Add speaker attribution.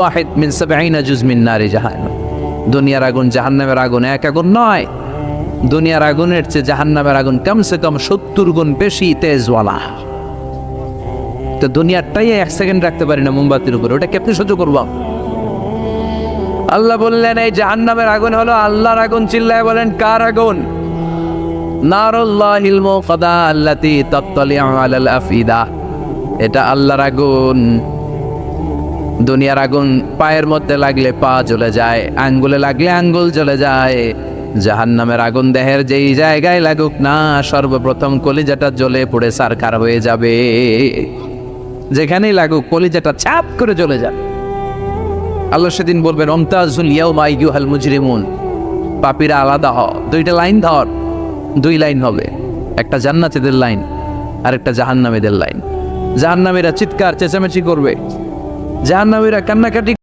Speaker 1: ওয়াহিদ মিন 70 জুজ মিন নারি জাহান্নাম। দুনিয়ার আগুন জাহান্নামের আগুন এক আগুন নয়, দুনিয়ার আগুনের চেয়ে জাহান্নামের আগুন কমসে কম 70 গুণ বেশি তেজওয়ালা। তো দুনিয়ারটাই 1 সেকেন্ড রাখতে পারি না মোমবাতির উপরে, ওটা কেমনে সহ্য করবো? আল্লাহ বললেন এই জাহান্নামের আগুন হলো আল্লাহর আগুন। চিল্লায় বলেন কার আগুন? নারুল্লাহিল মুকাদা আল্লাতী তাত্তালিউ আলাল আফিদা। এটা আল্লাহর আগুন। দুনিয়ার আগুন পায়ের মধ্যে লাগলে পা জ্বলে যায়, আঙ্গুলে লাগলে আঙ্গুল জ্বলে যায়। জাহান্নামের আগুন দেহের যেই জায়গায় লাগুক না, সর্বপ্রথম কলিজাটা জ্বলে পড়ে সারখার হয়ে যাবে। যেখানেই লাগুক কলিজাটা ছাপ করে জ্বলে যাবে। আল্লাহ সেদিন বলবেন ওমতাজুল ইয়াউমা আইয়ুহাল মুজরিমুন, পাপীরা আলাদা হ। 2টা লাইন ধর, 2 লাইন হবে, একটা জান্নাতীদের লাইন আর একটা জাহান্নামীদের লাইন। জাহান্নামীরা চিৎকার চেঁচামেচি করবে, জাহান্নামীরা কান্নাকাটি